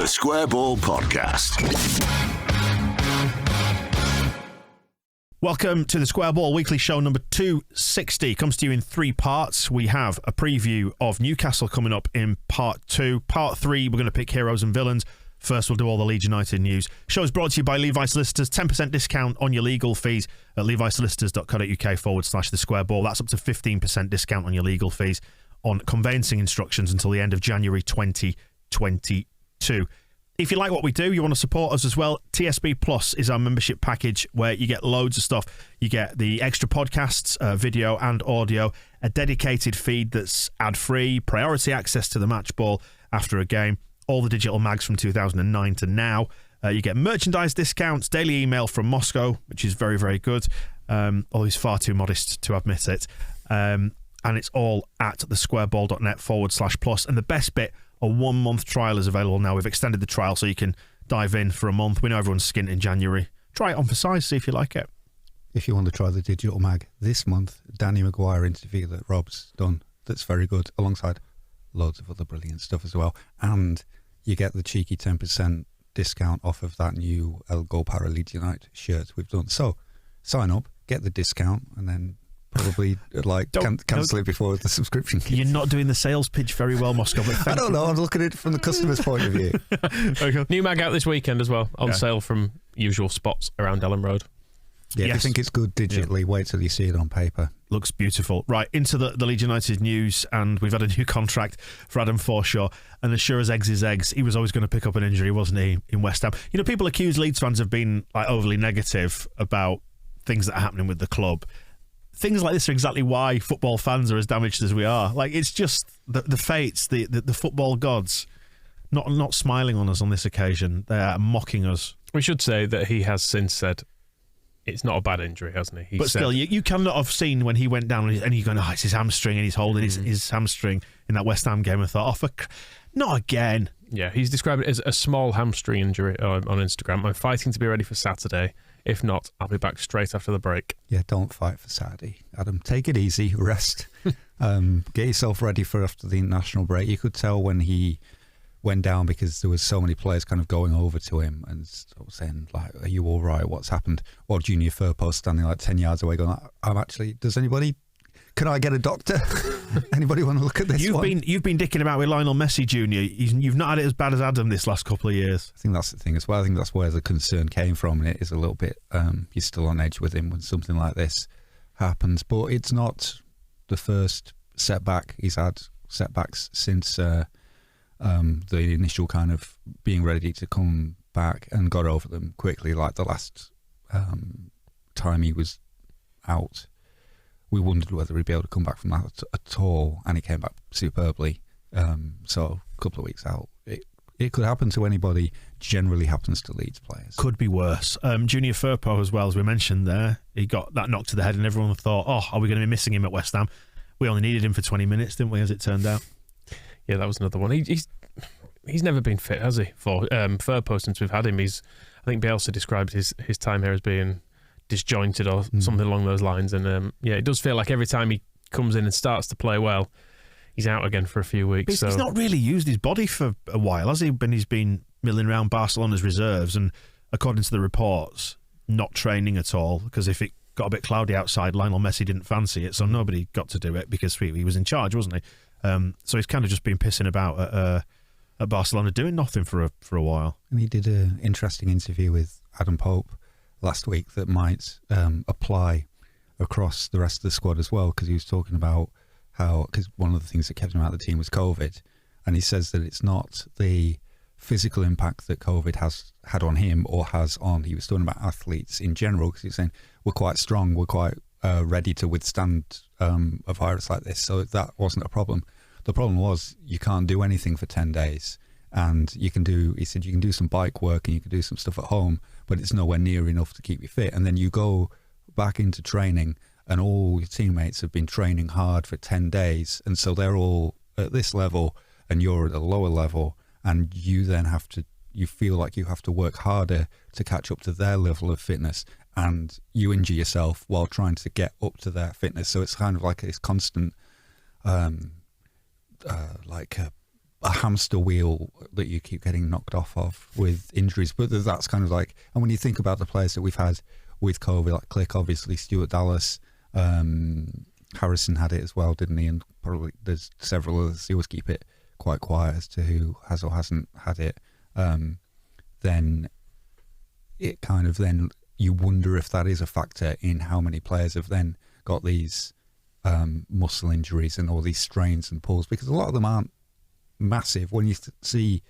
The Square Ball Podcast. Welcome to the Square Ball Weekly Show number 260. Comes to you in 3 parts. We have a preview of Newcastle coming up in part 2. Part 3, we're going to pick heroes and villains. First, we'll do all the Leeds United news. Show is brought to you by Levi Solicitors. 10% discount on your legal fees at levisolicitors.co.uk/the Square Ball. That's up to 15% discount on your legal fees on conveyancing instructions until the end of January 2022. If you like what we do, you want to support us as well, TSB Plus is our membership package where you get loads of stuff. You get the extra podcasts, video and audio, a dedicated feed that's ad-free, priority access to the match ball after a game, all the digital mags from 2009 to now. You get merchandise discounts, daily email from Moscow, which is very, very good, although he's far too modest to admit it. And it's all at thesquareball.net/plus. And the best bit, a 1-month trial is available now. We've extended the trial so you can dive in for a month. We know everyone's skint in January. Try it on for size, see if you like it. If you want to try the digital mag this month, Danny Maguire interview that Rob's done, that's very good, alongside loads of other brilliant stuff as well. And you get the cheeky 10% discount off of that new El Gol Para Leeds United shirt we've done. So sign up, get the discount, and then probably cancel it before the subscription. You're not doing the sales pitch very well, Moscow. But I don't know. I'm looking at it from the customer's point of view. Okay. New mag out this weekend as well, on sale from usual spots around Ellen Road. Yeah, if you think it's good digitally, wait till you see it on paper. Looks beautiful. Right, into the Leeds United news, and we've had a new contract for Adam Forshaw, and as sure as eggs is eggs, he was always going to pick up an injury, wasn't he, in West Ham? You know, people accuse Leeds fans of being overly negative about things that are happening with the club. Things like this are exactly why football fans are as damaged as we are. Like, it's just the fates, the football gods, not smiling on us on this occasion. They are mocking us. We should say that he has since said it's not a bad injury, hasn't he? But still, you cannot have seen when he went down and you're going, it's his hamstring, and he's holding his hamstring in that West Ham game, and thought, not again. Yeah, he's described it as a small hamstring injury on Instagram. I'm fighting to be ready for Saturday. If not, I'll be back straight after the break. Yeah, don't fight for Saturday, Adam. Take it easy, rest. Get yourself ready for after the international break. You could tell when he went down because there was so many players kind of going over to him and saying, like, are you all right? What's happened? Or Junior Firpo standing like 10 yards away going, can I get a doctor? Anybody want to look at this You've been dicking about with Lionel Messi Jr. You've not had it as bad as Adam this last couple of years. I think that's the thing as well. I think that's where the concern came from, and it is a little bit, you're still on edge with him when something like this happens. But it's not the first setback. He's had setbacks since the initial kind of being ready to come back, and got over them quickly. Like the last time he was out, we wondered whether he'd be able to come back from that at all, and he came back superbly. So a couple of weeks out, it could happen to anybody. Generally happens to Leeds players. Could be worse. Junior Firpo as well, as we mentioned there, he got that knock to the head, and everyone thought, are we going to be missing him at West Ham? We only needed him for 20 minutes, didn't we, as it turned out? Yeah, that was another one. He's never been fit, has he? For Firpo, since we've had him, I think Bielsa described his time here as being disjointed or something along those lines, and it does feel like every time he comes in and starts to play well, he's out again for a few weeks. He's not really used his body for a while, has he? He's been milling around Barcelona's reserves, and according to the reports, not training at all, because if it got a bit cloudy outside, Lionel Messi didn't fancy it, so nobody got to do it because he was in charge, wasn't he? So he's kind of just been pissing about at Barcelona, doing nothing for a while. And he did an interesting interview with Adam Pope last week that might apply across the rest of the squad as well, because he was talking about because one of the things that kept him out of the team was COVID, and he says that it's not the physical impact that COVID has had on him or has on, he was talking about athletes in general, because he was saying we're quite strong, we're quite ready to withstand a virus like this, so that wasn't a problem. The problem was you can't do anything for 10 days, and he said you can do some bike work and you can do some stuff at home, but it's nowhere near enough to keep you fit. And then you go back into training and all your teammates have been training hard for 10 days, and so they're all at this level and you're at a lower level, and you then you feel like you have to work harder to catch up to their level of fitness, and you injure yourself while trying to get up to their fitness. So it's kind of like this constant like a a hamster wheel that you keep getting knocked off of with injuries. But that's kind of like, and when you think about the players that we've had with COVID, like Click, obviously, Stuart Dallas, Harrison had it as well, didn't he? And probably there's several others. They always keep it quite quiet as to who has or hasn't had it. Then it kind of, then you wonder if that is a factor in how many players have then got these muscle injuries and all these strains and pulls, because a lot of them aren't massive. When you see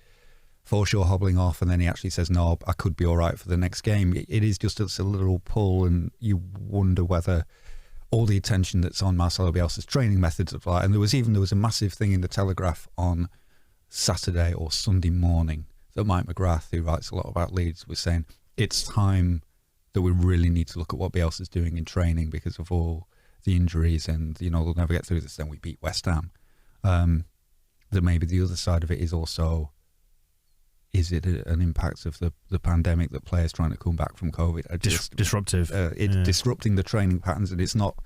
Forshaw hobbling off and then he actually says, no, I could be all right for the next game, it is just a little pull, and you wonder whether all the attention that's on Marcelo Bielsa's training methods apply. And there was a massive thing in the Telegraph on Saturday or Sunday morning that Mike McGrath, who writes a lot about Leeds, was saying it's time that we really need to look at what Bielsa's doing in training because of all the injuries, and they'll never get through this. Then we beat West Ham. That maybe the other side of it is also, is it an impact of the pandemic that players trying to come back from COVID are just disruptive? It's disrupting the training patterns, and it's not.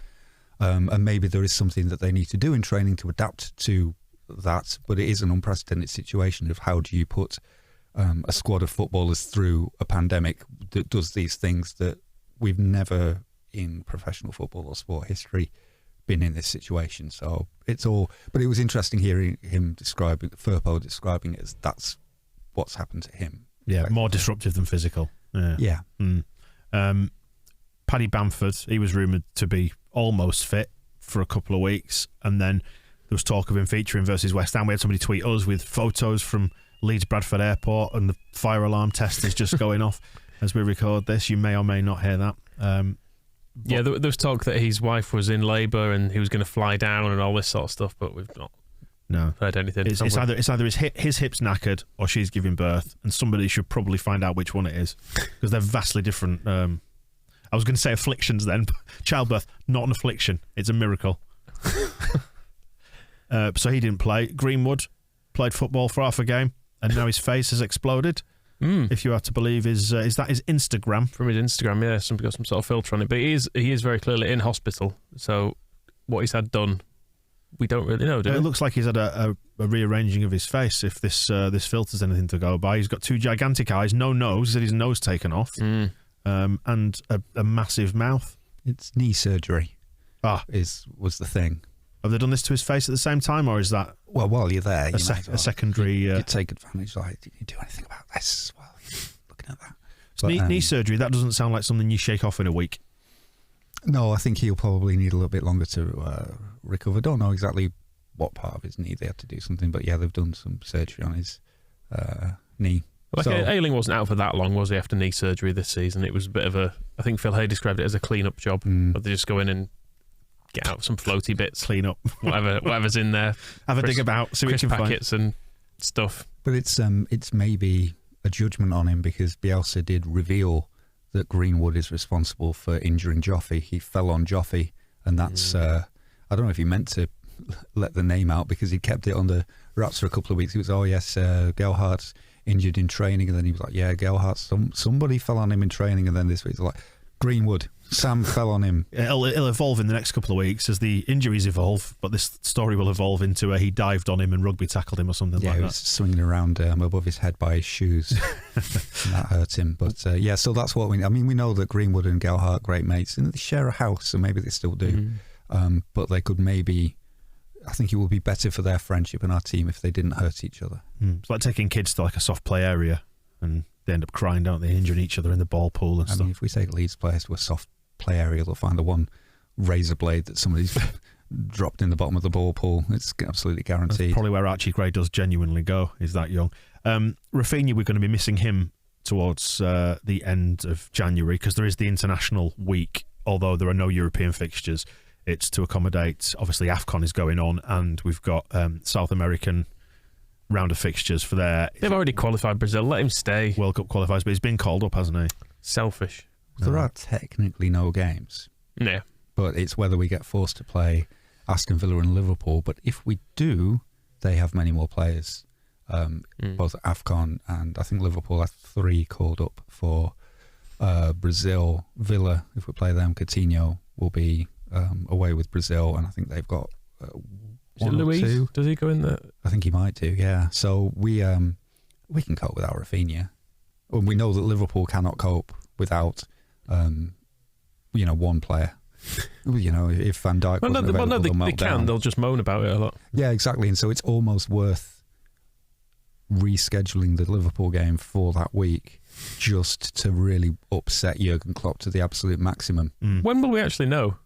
And maybe there is something that they need to do in training to adapt to that. But it is an unprecedented situation of how do you put a squad of footballers through a pandemic that does these things that we've never in professional football or sport history been in this situation. So it's all, but it was interesting hearing him Firpo describing it as that's what's happened to him. Yeah, more disruptive than physical. Yeah. Paddy Bamford, he was rumoured to be almost fit for a couple of weeks, and then there was talk of him featuring versus West Ham. We had somebody tweet us with photos from Leeds Bradford Airport, and the fire alarm test is just going off as we record this. You may or may not hear that. There was talk that his wife was in labour and he was going to fly down and all this sort of stuff, but we've not heard anything. It's either his hip's knackered or she's giving birth, and somebody should probably find out which one it is, because they're vastly different. I was going to say afflictions then, but childbirth, not an affliction. It's a miracle. So he didn't play. Greenwood played football for half a game, and now his face has exploded. If you are to believe is that his Instagram? From his Instagram, yeah, somebody got some sort of filter on it. But he is very clearly in hospital. So what he's had done, we don't really know, do we? It looks like he's had a rearranging of his face, if this filter's anything to go by. He's got two gigantic eyes, no nose, he's had his nose taken off, and a massive mouth. It's knee surgery. Was the thing. Have they done this to his face at the same time, or is that... Well, while you're there, a secondary... You take advantage, like, did you do anything about this while you're looking at that? So knee surgery, that doesn't sound like something you shake off in a week. No, I think he'll probably need a little bit longer to recover. Don't know exactly what part of his knee they had to do something, but yeah, they've done some surgery on his knee. Ayling wasn't out for that long, was he, after knee surgery this season? It was a bit of a... I think Phil Hay described it as a clean-up job. But they just go in and get out some floaty bits, clean up whatever's in there, have a dig about, see what you can packets find. And stuff. But it's maybe a judgment on him, because Bielsa did reveal that Greenwood is responsible for injuring Joffy. He fell on Joffy, and that's I don't know if he meant to let the name out, because he kept it under wraps for a couple of weeks. He was, Gelhardt's injured in training, and then he was like, yeah, Gelhardt, somebody fell on him in training, and then this week he's like, Greenwood, Sam fell on him. It'll evolve in the next couple of weeks as the injuries evolve, but this story will evolve into he dived on him and rugby tackled him or something like that. Yeah, he was swinging around above his head by his shoes, and that hurt him. But so that's what we know that Greenwood and Gelhardt, great mates, and they share a house, so maybe they still do. But they could maybe... I think it would be better for their friendship and our team if they didn't hurt each other. It's like taking kids to like a soft play area, and they end up crying, don't they, injuring each other in the ball pool and stuff. If we take Leeds players to a soft play area, they'll find the one razor blade that somebody's dropped in the bottom of the ball pool. It's absolutely guaranteed. That's probably where Archie Gray does genuinely go, is that young. Raphinha, we're going to be missing him towards the end of January, because there is the international week, although there are no European fixtures. It's to accommodate, obviously Afcon is going on, and we've got South American round of fixtures for there. They've already qualified Brazil, let him stay. World Cup qualifiers, but he's been called up, hasn't he? Selfish. There are technically no games. Yeah. But it's whether we get forced to play Aston Villa and Liverpool. But if we do, they have many more players. Both Afcon and I think Liverpool have 3 called up for Brazil. Villa, if we play them, Coutinho will be away with Brazil, and I think they've got 1 or Louise? 2. Does he go in there? I think he might do, yeah. So we can cope without Raphinha. Well, we know that Liverpool cannot cope without, one player. If Van Dijk wasn't available, they'll melt they can. down. They'll just moan about it a lot. Yeah, exactly. And so it's almost worth rescheduling the Liverpool game for that week just to really upset Jurgen Klopp to the absolute maximum. When will we actually know?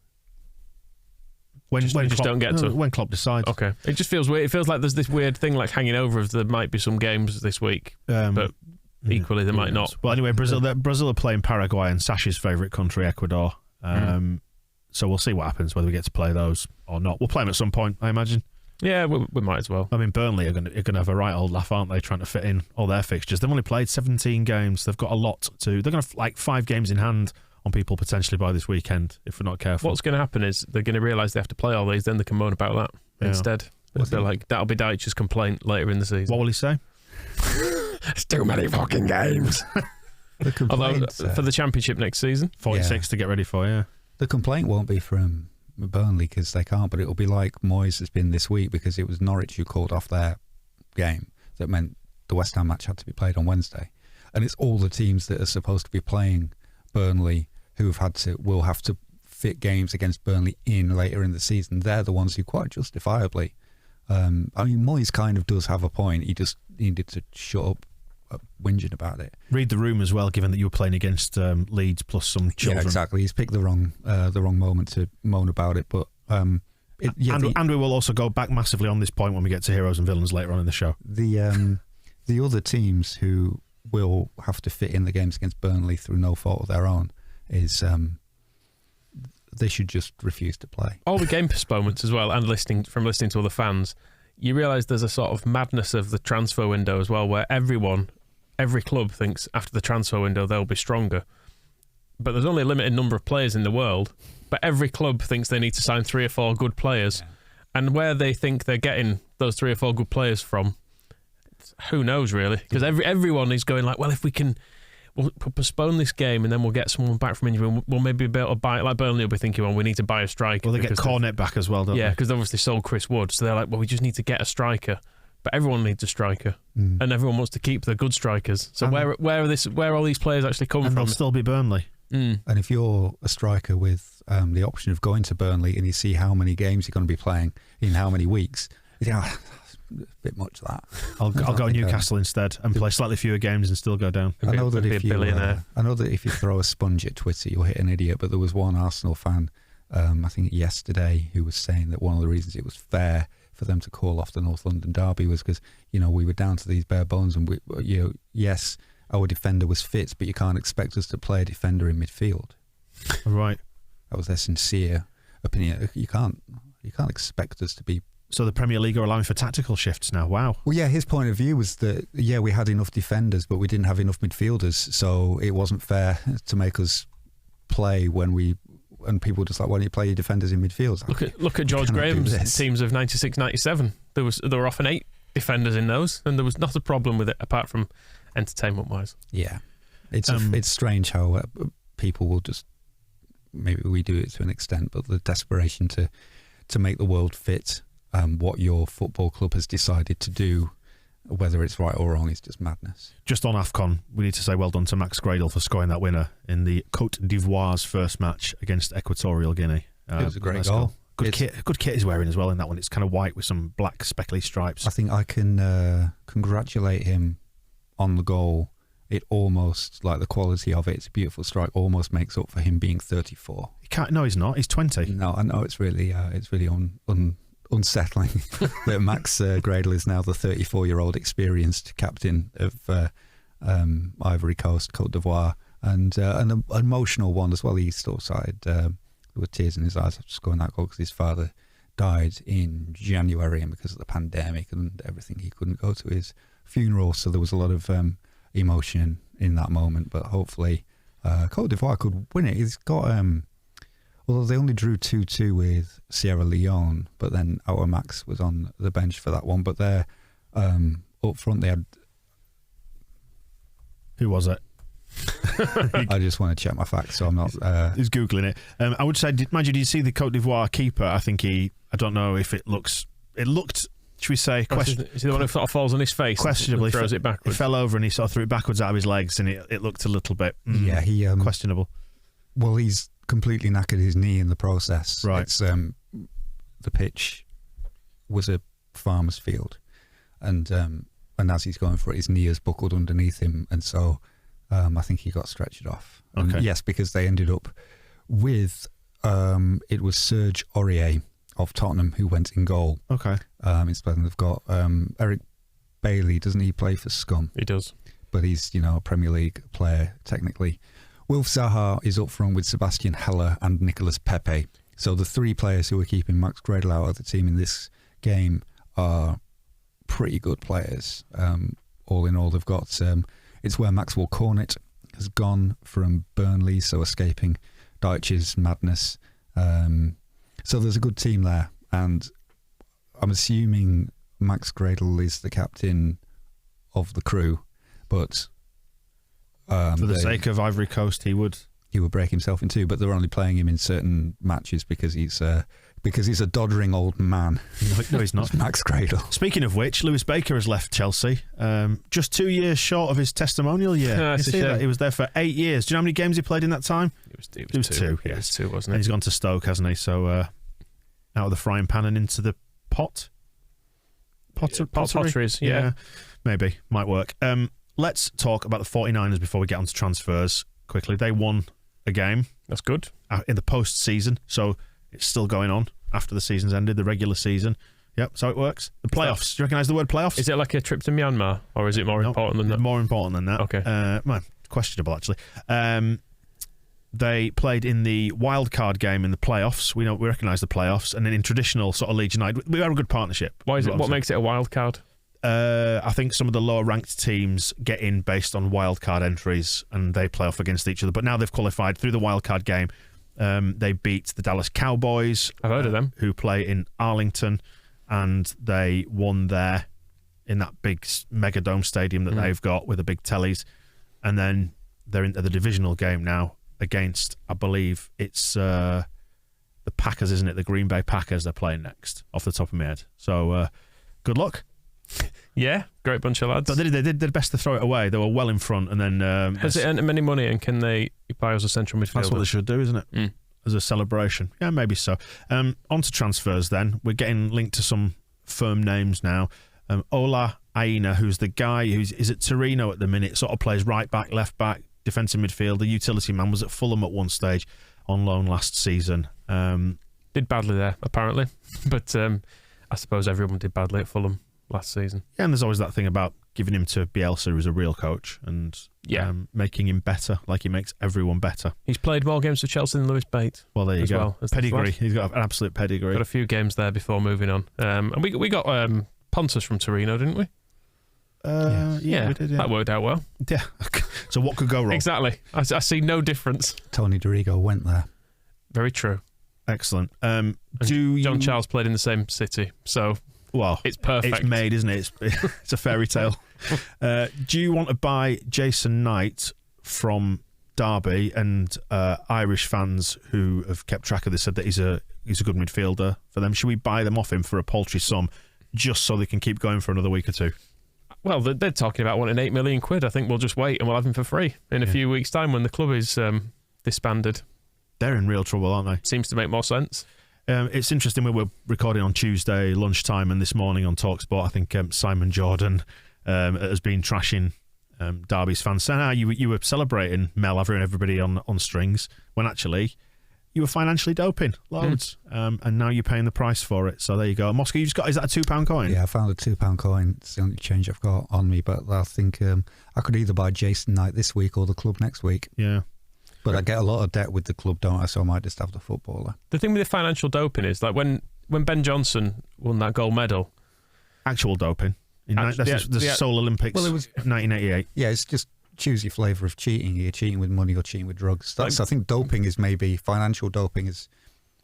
When Klopp, don't get to when Klopp decides. Okay, it just feels weird. It feels like there's this weird thing like hanging over of there might be some games this week, but equally there might not. Well, anyway, Brazil are playing Paraguay and Sash's favourite country, Ecuador. So we'll see what happens, whether we get to play those or not. We'll play them at some point, I imagine. Yeah, we might as well. I mean, Burnley are going to have a right old laugh, aren't they, trying to fit in all their fixtures. They've only played 17 games. They've got a lot to... They're going to have 5 games in hand on people potentially by this weekend if we're not careful. What's going to happen is they're going to realise they have to play all these, then they can moan about that instead. They're like, that'll be Dyche's complaint later in the season. What will he say? It's too many fucking games. Although for the Championship next season, 46 to get ready for, yeah. The complaint won't be from Burnley because they can't, but it'll be like Moyes has been this week because it was Norwich who called off their game. That meant the West Ham match had to be played on Wednesday. And it's all the teams that are supposed to be playing Burnley will have to fit games against Burnley in later in the season. They're the ones who quite justifiably, Moyes kind of does have a point. He just needed to shut up whinging about it. Read the room as well, given that you were playing against Leeds plus some children. Yeah, exactly. He's picked the wrong moment to moan about it, but and we will also go back massively on this point when we get to heroes and villains later on in the show. The other teams who will have to fit in the games against Burnley through no fault of their own is they should just refuse to play. All the game postponements as well, and listening to other fans, you realise there's a sort of madness of the transfer window as well, where every club thinks after the transfer window they'll be stronger. But there's only a limited number of players in the world, but every club thinks they need to sign 3 or 4 good players. Yeah. And where they think they're getting those 3 or 4 good players from, who knows really? Because everyone is going like, well, if we'll postpone this game and then we'll get someone back from injury. We'll maybe be able to buy it. Like Burnley will be thinking, well, we need to buy a striker. Well, they get Cornet back as well, don't they? Yeah, because they obviously sold Chris Wood. So they're like, well, we just need to get a striker. But everyone needs a striker. And everyone wants to keep the good strikers. So where all these players actually come from? They'll still be Burnley. And if you're a striker with the option of going to Burnley and you see how many games you're going to be playing in how many weeks, you think, a bit much that. I'll go Newcastle instead and play slightly fewer games and still go down. I know that if you throw a sponge at Twitter, you'll hit an idiot. But there was one Arsenal fan, I think yesterday, who was saying that one of the reasons it was fair for them to call off the North London derby was because we were down to these bare bones, and yes, our defender was fit, but you can't expect us to play a defender in midfield. Right. That was their sincere opinion. You can't expect us to be. So the Premier League are allowing for tactical shifts now. Wow. Well, yeah, his point of view was that, we had enough defenders, but we didn't have enough midfielders, so it wasn't fair to make us play and people were just like, why don't you play your defenders in midfield? Look at George Graham's teams of 96-97. There were often 8 defenders in those, and there was not a problem with it apart from entertainment-wise. Yeah. It's strange how people will just, maybe we do it to an extent, but the desperation to make the world fit what your football club has decided to do, whether it's right or wrong, is just madness. Just on Afcon, we need to say well done to Max Gradle for scoring that winner in the Côte d'Ivoire's first match against Equatorial Guinea. It was a great goal. Good kit he's wearing as well in that one. It's kind of white with some black speckly stripes. I think I can congratulate him on the goal. It almost, like the quality of it, it's a beautiful strike, almost makes up for him being 34. No, he's not. He's 20. No, I know it's really unsettling that Max Gradle is now the 34-year-old experienced captain of Ivory Coast, Côte d'Ivoire, and an emotional one as well. He still started with tears in his eyes after scoring that goal because his father died in January, and because of the pandemic and everything, he couldn't go to his funeral. So there was a lot of emotion in that moment. But hopefully, Côte d'Ivoire could win it. He's got. Although they only drew 2-2 with Sierra Leone, but then our Max was on the bench for that one. But they're up front, they had... Who was it? I just want to check my facts, so I'm not... He's Googling it. I would say, did you see the Côte d'Ivoire keeper? I think I don't know if it looks it looked, should we say, is he the one who sort of falls on his face? Questionably, and throws it backwards. He fell over and he sort of threw it backwards out of his legs, and it looked a little bit he questionable. Well, he's completely knackered his knee in the process. Right. It's the pitch was a farmer's field, and as he's going for it, his knee is buckled underneath him, and so I think he got stretchered off. Okay. And yes, because they ended up with it was Serge Aurier of Tottenham who went in goal. Okay. Instead, they've got Eric Bailey. Doesn't he play for Scum? He does, but he's a Premier League player technically. Wilf Zaha is up front with Sebastian Heller and Nicolas Pepe. So the three players who are keeping Max Gradel out of the team in this game are pretty good players. All in all, they've got it's where Maxwell Cornet has gone from Burnley, so escaping Dyche's madness. So there's a good team there, and I'm assuming Max Gradel is the captain of the crew, but for the sake of Ivory Coast, he would break himself in two, but they're only playing him in certain matches because he's a doddering old man. No, he's not. Max Gradel. Speaking of which, Lewis Baker has left Chelsea, just 2 years short of his testimonial year. You see that? He was there for 8 years. Do you know how many games he played in that time? It was two. Yeah. It was two, wasn't it? And he's gone to Stoke, hasn't he? So out of the frying pan and into the pot. Potteries, yeah. Maybe. Might work. Let's talk about the 49ers before we get on to transfers quickly. They won a game. That's good. In the post-season, so it's still going on after the season's ended, the regular season. Yep, so it works. The playoffs. Do you recognise the word playoffs? Is it like a trip to Myanmar, or is it more important than that? More important than that. Okay. Well, questionable, actually. They played in the wild card game in the playoffs. We recognise the playoffs, and then in traditional sort of Leeds United, we have a good partnership. Why is it? What makes it a wild card? I think some of the lower ranked teams get in based on wildcard entries and they play off against each other. But now they've qualified through the wildcard game. They beat the Dallas Cowboys. I've heard of them. Who play in Arlington, and they won there in that big Megadome stadium that they've got with the big tellies. And then they're into the divisional game now against, I believe it's the Packers, isn't it? The Green Bay Packers they're playing next, off the top of my head. So good luck. Yeah, great bunch of lads. But they did their best to throw it away. They were well in front, and then has it earned them any money? And can they buy us a central midfielder? That's what they should do, isn't it? As a celebration. Yeah, maybe so. On to transfers then. We're getting linked to some firm names now. Ola Aina, who's the guy is at Torino at the minute, sort of plays right back, left back, defensive midfielder, utility man, was at Fulham at one stage on loan last season. Did badly there, apparently. But I suppose everyone did badly at Fulham last season. Yeah, and there's always that thing about giving him to Bielsa, who's a real coach, and making him better, like he makes everyone better. He's played more games for Chelsea than Lewis Bate. Well, there you go. Pedigree. He's got an absolute pedigree. Got a few games there before moving on. And we got Pontus from Torino, didn't we? Yeah, we did. Yeah. That worked out well. Yeah. So what could go wrong? Exactly. I see no difference. Tony Dorigo went there. Very true. Excellent. John Charles played in the same city, so it's perfect. It's made, isn't it? It's a fairy tale. Do you want to buy Jason Knight from Derby? And Irish fans who have kept track of this said that he's a good midfielder for them. Should we buy them off him for a paltry sum, just so they can keep going for another week or two? Well, they're talking about wanting £8 million. I think we'll just wait and we'll have him for free in a few weeks' time when the club is disbanded. They're in real trouble, aren't they? Seems to make more sense. It's interesting. We were recording on Tuesday lunchtime, and this morning on TalkSport, I think Simon Jordan has been trashing Derby's fans, saying, you were celebrating Mel having everybody on strings, when actually you were financially doping loads, and now you're paying the price for it. So there you go. Moscow, is that a £2 coin? Yeah, I found a £2 coin. It's the only change I've got on me, but I think I could either buy Jason Knight this week or the club next week. Yeah. But I get a lot of debt with the club, don't I? So I might just have the footballer. The thing with the financial doping is, like when Ben Johnson won that gold medal, actual doping. That's the Seoul Olympics. Well, it was 1988. Yeah, it's just choose your flavour of cheating. You're cheating with money or cheating with drugs. I think doping is maybe financial doping is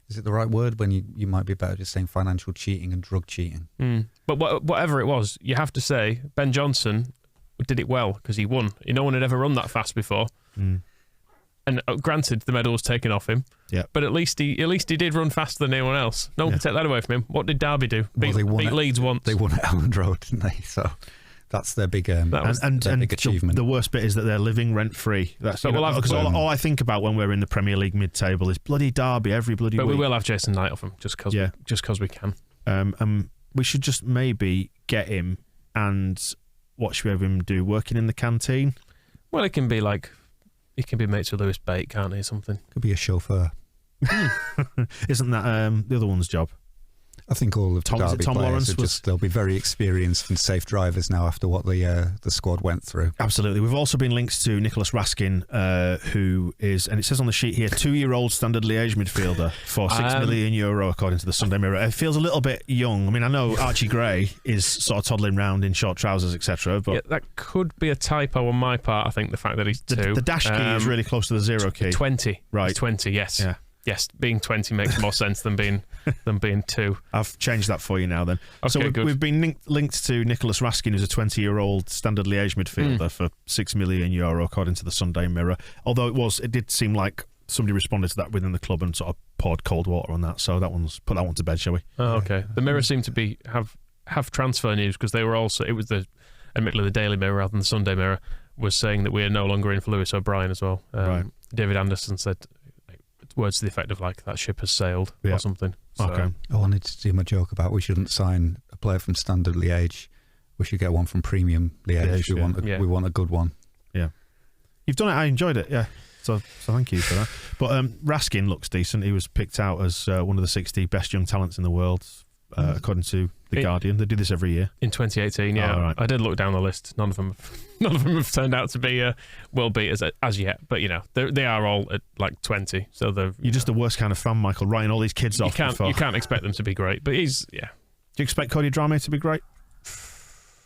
it the right word when you might be better just saying financial cheating and drug cheating. But whatever it was, you have to say Ben Johnson did it well because he won. No one had ever run that fast before. And granted, the medal was taken off him, Yeah. But at least he did run faster than anyone else. No one can take that away from him. What did Derby do? Beat Leeds once. They won at Elland Road, didn't they? So that's their big big achievement. The worst bit is that they're living rent free. That's because all I think about when we're in the Premier League mid-table is bloody Derby every bloody week. But we will have Jason Knight off him just because we can. We should just maybe get him and what should we have him do? Working in the canteen? Well, he can be mates with Lewis Bate, can't he? Or something. Could be a chauffeur. Isn't that the other one's job? I think all of the Derby players they'll be very experienced and safe drivers now after what the squad went through. Absolutely. We've also been linked to Nicholas Raskin, who is, and it says on the sheet here, 2-year-old standard Liège midfielder for €6 million, according to the Sunday Mirror. It feels a little bit young. I mean, I know Archie Gray is sort of toddling around in short trousers, etc. But that could be a typo on my part. I think the fact that he's 2. The dash key is really close to the 0 key. 20, right? He's 20, yes. Yeah. Yes, being 20 makes more sense than being 2. I've changed that for you now then. Okay, so good. We've been linked to Nicholas Raskin, who's a 20-year-old standard Liège midfielder for €6 million, according to the Sunday Mirror. Although it did seem like somebody responded to that within the club and sort of poured cold water on that. So put that one to bed, shall we? Oh, okay. The Mirror seemed to have transfer news because they were also, it was admittedly the Daily Mirror rather than the Sunday Mirror, was saying that we are no longer in for Lewis O'Brien as well. Right. David Anderson said words to the effect of like that ship has sailed or something. So. Okay. I wanted to do my joke about we shouldn't sign a player from Standard Liège. We should get one from Premium Liège. We want a good one. Yeah. You've done it. I enjoyed it. Yeah. So thank you for that. But Raskin looks decent. He was picked out as one of the 60 best young talents in the world, according to The Guardian. They do this every year. In 2018, yeah. Oh, right. I did look down the list. None of them have turned out to be world beaters as yet. But, they are all at like 20. So You're just the worst kind of fan, Michael, writing all these kids off. You can't expect them to be great. But do you expect Cody Dramé to be great?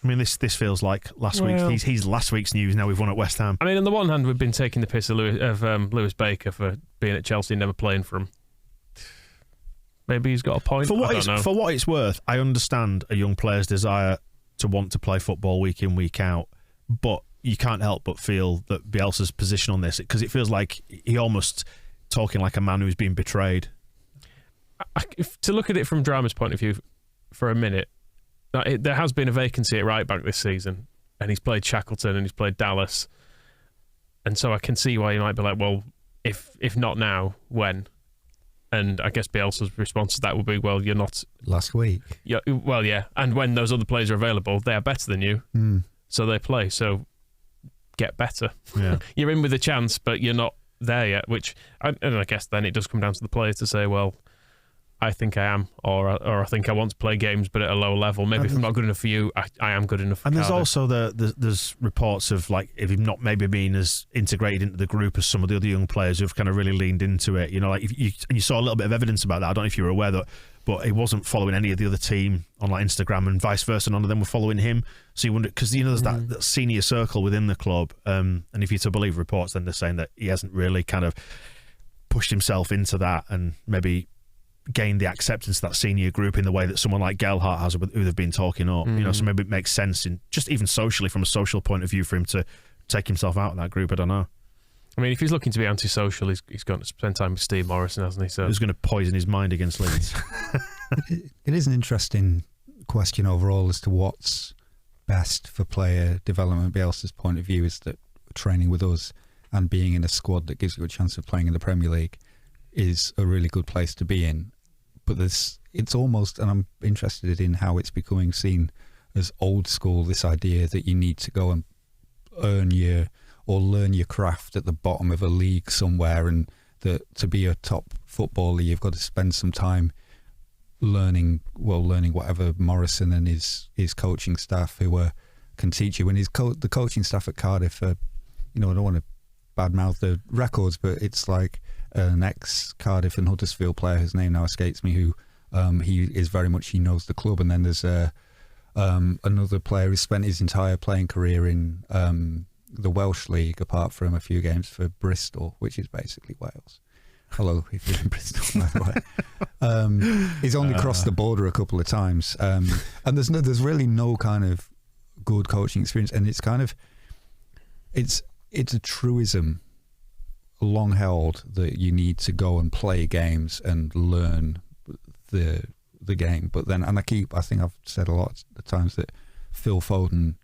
I mean, this feels like last week's. He's last week's news. Now we've won at West Ham. I mean, on the one hand, we've been taking the piss of Lewis Baker for being at Chelsea and never playing for him. Maybe he's got a point. For what it's worth, I understand a young player's desire to want to play football week in, week out, but you can't help but feel that Bielsa's position on this, because it feels like he almost talking like a man who's been betrayed. To look at it from Drama's point of view for a minute, there has been a vacancy at right back this season, and he's played Shackleton and he's played Dallas, and so I can see why he might be like, well, if not now, when? And I guess Bielsa's response to that would be, well, you're not... Last week. Yeah, well, yeah. And when those other players are available, they are better than you. So they play. So get better. Yeah. You're in with a chance, but you're not there yet, and I guess then it does come down to the players to say, well, I think I am, or I think I want to play games, but at a low level. Maybe if I'm not good enough for you, I am good enough for And there's Cardiff. also there's reports of, like, if he's not maybe been as integrated into the group as some of the other young players who've kind of really leaned into it. Like you saw a little bit of evidence about that. I don't know if you were aware that, but he wasn't following any of the other team on like Instagram and vice versa. None of them were following him. So you wonder, because there's that senior circle within the club, and if you're to believe reports, then they're saying that he hasn't really kind of pushed himself into that and maybe gained the acceptance of that senior group in the way that someone like Gelhardt has, who they've been talking up. So maybe it makes sense in just even socially, from a social point of view, for him to take himself out of that group. I don't know. I mean, if he's looking to be antisocial, he's going to spend time with Steve Morrison, hasn't he? So who's going to poison his mind against Leeds? It is an interesting question overall as to what's best for player development. Bielsa's point of view is that training with us and being in a squad that gives you a chance of playing in the Premier League is a really good place to be in. But it's almost, and I'm interested in how it's becoming seen as old school, this idea that you need to go and learn your craft at the bottom of a league somewhere, and that to be a top footballer you've got to spend some time learning whatever Morrison and his coaching staff can teach you. And the coaching staff at Cardiff I don't want to badmouth the records, but it's like an ex-Cardiff and Huddersfield player, whose name now escapes me, who he knows the club. And then there's another player who spent his entire playing career in the Welsh League, apart from a few games for Bristol, which is basically Wales. Hello, if you're in Bristol, by the way. He's only crossed the border a couple of times. And there's really no kind of good coaching experience. And it's kind of, it's a truism long held that you need to go and play games and learn the game. But then, and I think I've said a lot of times that Phil Foden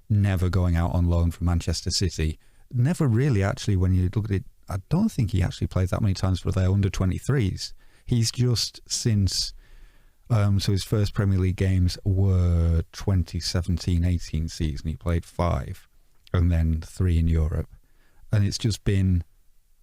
never going out on loan from Manchester City, never really actually, when you look at it, I don't think he actually played that many times for their under-23s. He's just since, so his first Premier League games were 2017-18 season. He played 5 and then 3 in Europe. And it's just been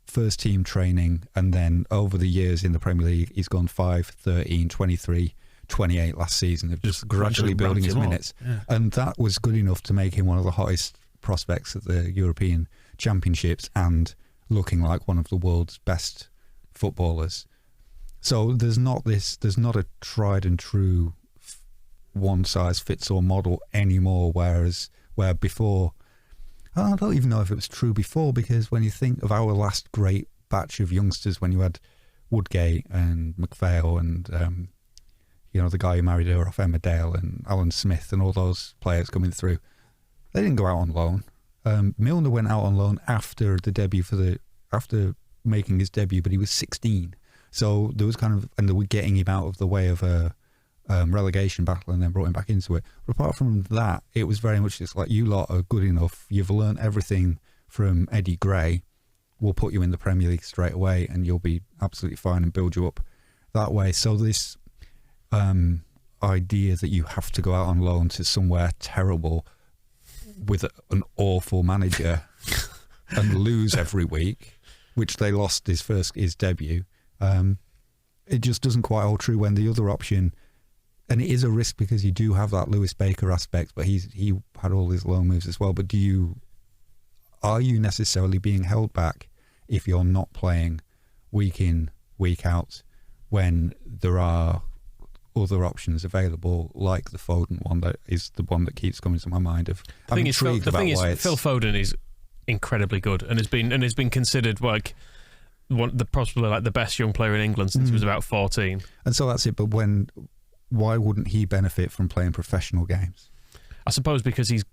first team training, and then over the years in the Premier League, he's gone 5, 13, 23, 28 last season. They've just gradually building his minutes. Yeah. And that was good enough to make him one of the hottest prospects at the European Championships and looking like one of the world's best footballers. So there's not a tried and true one size fits all model anymore, where before, I don't even know if it was true before, because when you think of our last great batch of youngsters, when you had Woodgate and McPhail and the guy who married her off Emma Dale and Alan Smith and all those players coming through, they didn't go out on loan. Milner went out on loan after making his debut, but he was 16. So there was and they were getting him out of the way of a relegation battle and then brought him back into it. But apart from that, it was very much just like, you lot are good enough. You've learned everything from Eddie Gray. We'll put you in the Premier League straight away and you'll be absolutely fine and build you up that way. So this idea that you have to go out on loan to somewhere terrible with an awful manager and lose every week, which they lost his debut, it just doesn't quite hold true when the other option, and it is a risk because you do have that Lewis Baker aspect, but he had all his loan moves as well. But are you necessarily being held back if you're not playing week in, week out, when there are other options available, like the Foden one that is the one that keeps coming to my mind? The thing is, Phil Foden is incredibly good and has been considered like possibly like the best young player in England since he was about 14. And so that's it. But why wouldn't he benefit from playing professional games? I suppose because if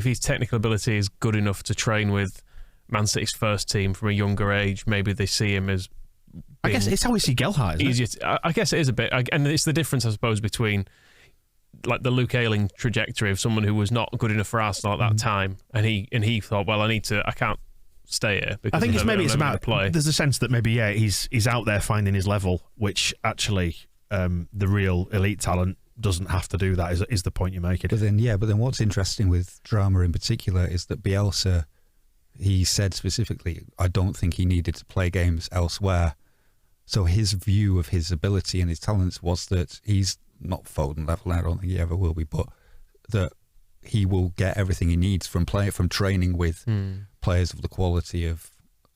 his technical ability is good enough to train with Man City's first team from a younger age, maybe they see him as. I guess it's how we see Gelhardt, isn't it? I guess it is a bit, and it's the difference, I suppose, between like the Luke Ayling trajectory of someone who was not good enough for Arsenal at that time, and he thought, well, I can't stay here. Because I think it's about play. There's a sense that maybe he's out there finding his level, which actually the real elite talent doesn't have to do that. Is the point you're making? But then what's interesting with Drama in particular is that Bielsa, he said specifically, I don't think he needed to play games elsewhere. So his view of his ability and his talents was that he's not Foden level, and I don't think he ever will be, but that he will get everything he needs from training with players of the quality of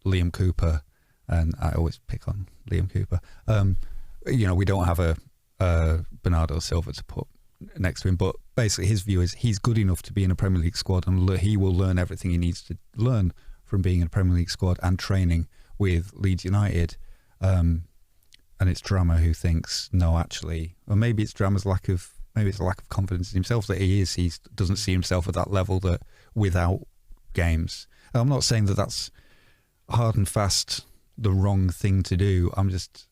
Liam Cooper, and I always pick on Liam Cooper. We don't have a Bernardo Silva to put next to him, but basically his view is he's good enough to be in a Premier League squad, and he will learn everything he needs to learn from being in a Premier League squad and training with Leeds United. And it's Drama who thinks, no, actually, or maybe it's Drama's lack of confidence in himself that he doesn't see himself at that level, that without games. And I'm not saying that that's hard and fast the wrong thing to do. I'm just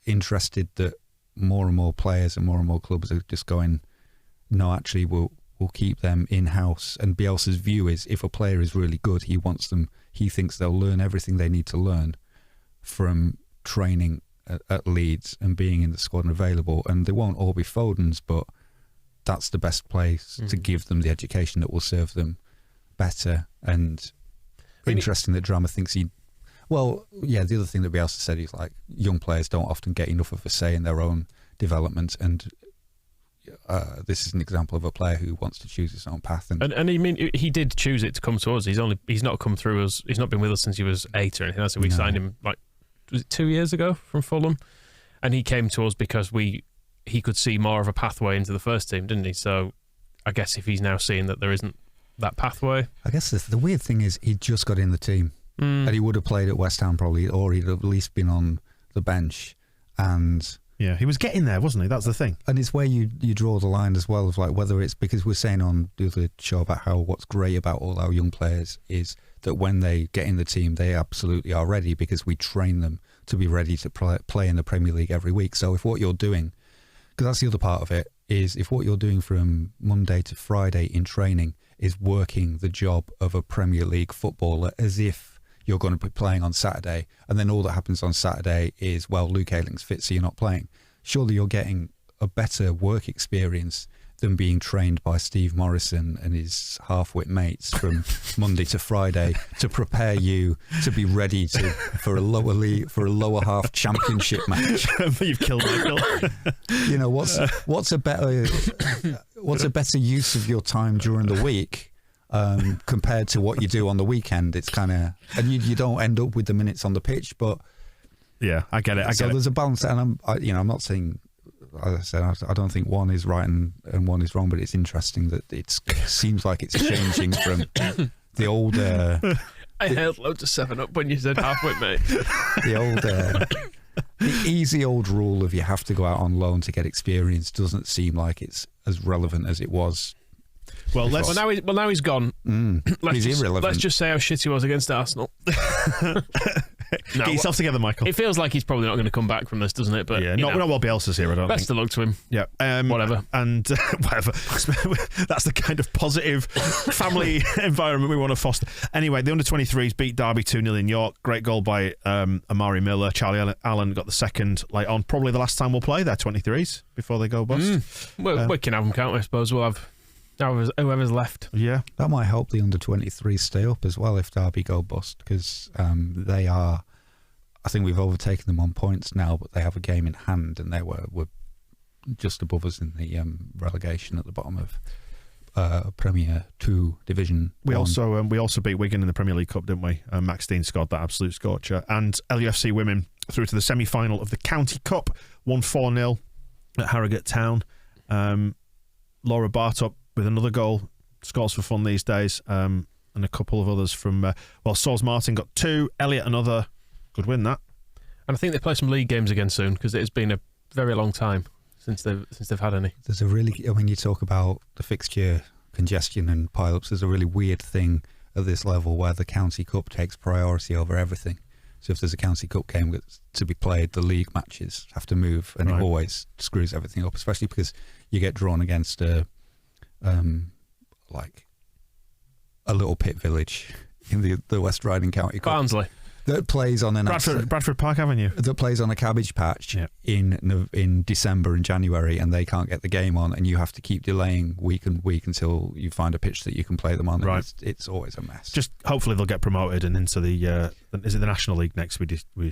interested that more and more players and more clubs are just going, no, actually, we'll keep them in-house. And Bielsa's view is, if a player is really good, he thinks they'll learn everything they need to learn from training at Leeds and being in the squad and available. And they won't all be Fodens, but that's the best place to give them the education that will serve them better. And interesting that Drama thinks the other thing that Bielsa said is, like, young players don't often get enough of a say in their own development, and this is an example of a player who wants to choose his own path. And I mean, he did choose it to come to us. He's not come through us. He's not been with us since he was 8 or anything. So we signed him was it 2 years ago from Fulham, and he came to us because he could see more of a pathway into the first team, didn't he? So I guess if he's now seeing that there isn't that pathway, I guess the weird thing is he just got in the team, and he would have played at West Ham probably, or he'd have at least been on the bench, and Yeah, he was getting there, wasn't he? That's the thing. And it's where you draw the line as well of like whether it's because we're saying on the other show about how what's great about all our young players is that when they get in the team, they absolutely are ready because we train them to be ready to play in the Premier League every week. So if what you're doing, because that's the other part of it, is if what you're doing from Monday to Friday in training is working the job of a Premier League footballer as if you're going to be playing on Saturday, and then all that happens on Saturday is, well, Luke Ayling's fit, so you're not playing. Surely you're getting a better work experience than being trained by Steve Morrison and his half-wit mates from Monday to Friday to prepare you to be ready for a lower half championship match. You've killed Michael. You know, what's a better use of your time during the week compared to what you do on the weekend? It's kind of, and you don't end up with the minutes on the pitch, but yeah, I get it. So there's a balance, and I'm not saying, as I said, I don't think one is right and one is wrong, but it's interesting that it seems like it's changing from the old. I held loads of 7-Up when you said halfwit, mate. The easy old rule of you have to go out on loan to get experience doesn't seem like it's as relevant as it was. Well, now he's gone. He's irrelevant. Let's just say how shit he was against Arsenal. Get yourself together, Michael. It feels like he's probably not going to come back from this, doesn't it? But yeah, not while Bielsa's here, I don't think. Best of luck to him. Yeah. Whatever. And whatever. That's the kind of positive family environment we want to foster. Anyway, the under-23s beat Derby 2-0 in York. Great goal by Amari Miller. Charlie Allen got the second late on. Probably the last time we'll play their 23s before they go bust. We can have them, can't we? I suppose we'll have whoever's left. Yeah. That might help the under-23s stay up as well if Derby go bust, because they are, I think we've overtaken them on points now, but they have a game in hand, and they were just above us in the relegation at the bottom of Premier 2 Division 1. We also beat Wigan in the Premier League Cup, didn't we? Max Dean scored that absolute scorcher. And LUFC women through to the semi-final of the County Cup, won 4-0 at Harrogate Town. Laura Bartop with another goal, scores for fun these days, and a couple of others from Soz Martin got 2, Elliot another. Good win, that. And I think they play some league games again soon, because it has been a very long time since they've had any. There's a really, when you talk about the fixture congestion and pile-ups, there's a really weird thing at this level where the County Cup takes priority over everything. So if there's a County Cup game that's to be played, the league matches have to move, and It always screws everything up, especially because you get drawn against like a little pit village in the West Riding County Cup. Barnsley. That plays on Bradford Park Avenue. That plays on a cabbage patch in December and January, and they can't get the game on, and you have to keep delaying week and week until you find a pitch that you can play them on. Right. It's always a mess. Just hopefully they'll get promoted and into the is it the National League next? We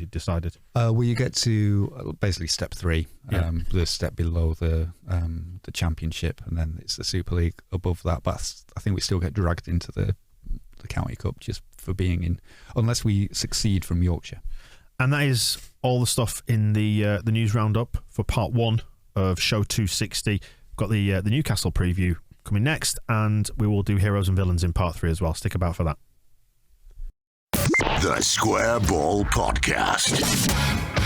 decided. Well, you get to basically step 3, the step below the Championship, and then it's the Super League above that. But I think we still get dragged into the County Cup just for being in, unless we succeed from Yorkshire. And that is all the stuff in the news roundup for part 1 of show 260. We've got the Newcastle preview coming next, and we will do heroes and villains in part 3 as well. Stick about for that. The Square Ball Podcast.